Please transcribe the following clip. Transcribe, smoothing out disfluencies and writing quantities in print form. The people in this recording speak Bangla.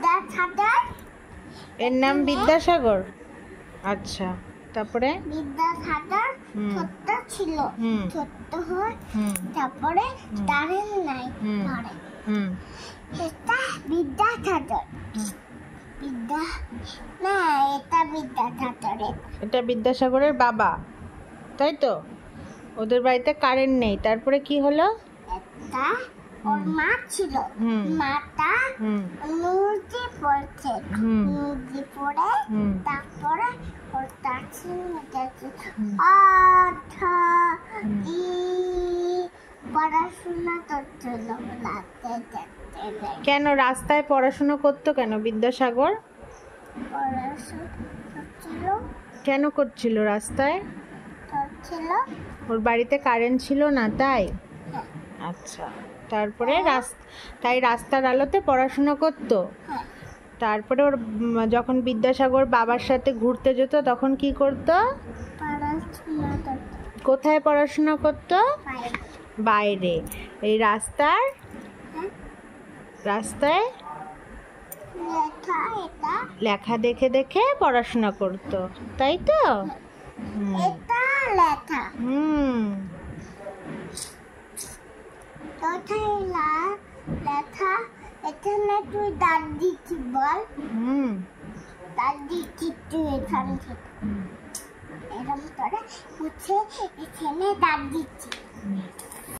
বিদ্যাসাগর। এর নাম বিদ্যাসাগর। আচ্ছা, তারপরে বিদ্যাসাগর ছোট্ট ছিল, ছোট্ট হয়, তারপরে কারেন্ট নাই ধরে। এটা বিদ্যাসাগর। না, এটা বিদ্যাসাগরের। এটা বিদ্যাসাগরের বাবা, তাই তো? ওদের বাড়িতে কারেন্ট নেই, তারপরে কি হলো? এটা ওর মা ছিল, মাটা নদী পড়ছে, নদী পড়ে তারপরে ওর কাছে পড়াশোনা করছিল। কেন রাস্তায় পড়াশোনা করতো কেন বিদ্যাসাগর? কেন করছিল রাস্তায়? ওর বাড়িতে কারেন্ট ছিল না, তাই? আচ্ছা, তারপরে তাই রাস্তার আলোতে পড়াশোনা করতো। তারপরে ওর যখন বিদ্যাসাগর বাবার সাথে ঘুরতে যেত তখন কি করতো? কোথায় পড়াশোনা করতো? বাইরে। এই রাস্তায় লেখা দেখে দেখে পড়াশোনা করতো, তাই তো? এটা লেখা। লেখা এখানে তুই দাঁত দিচ্ছি বল। দাঁত দিচ্ছি তুই এখানে এরকম করে মুছে এখানে দাঁত দিচ্ছি।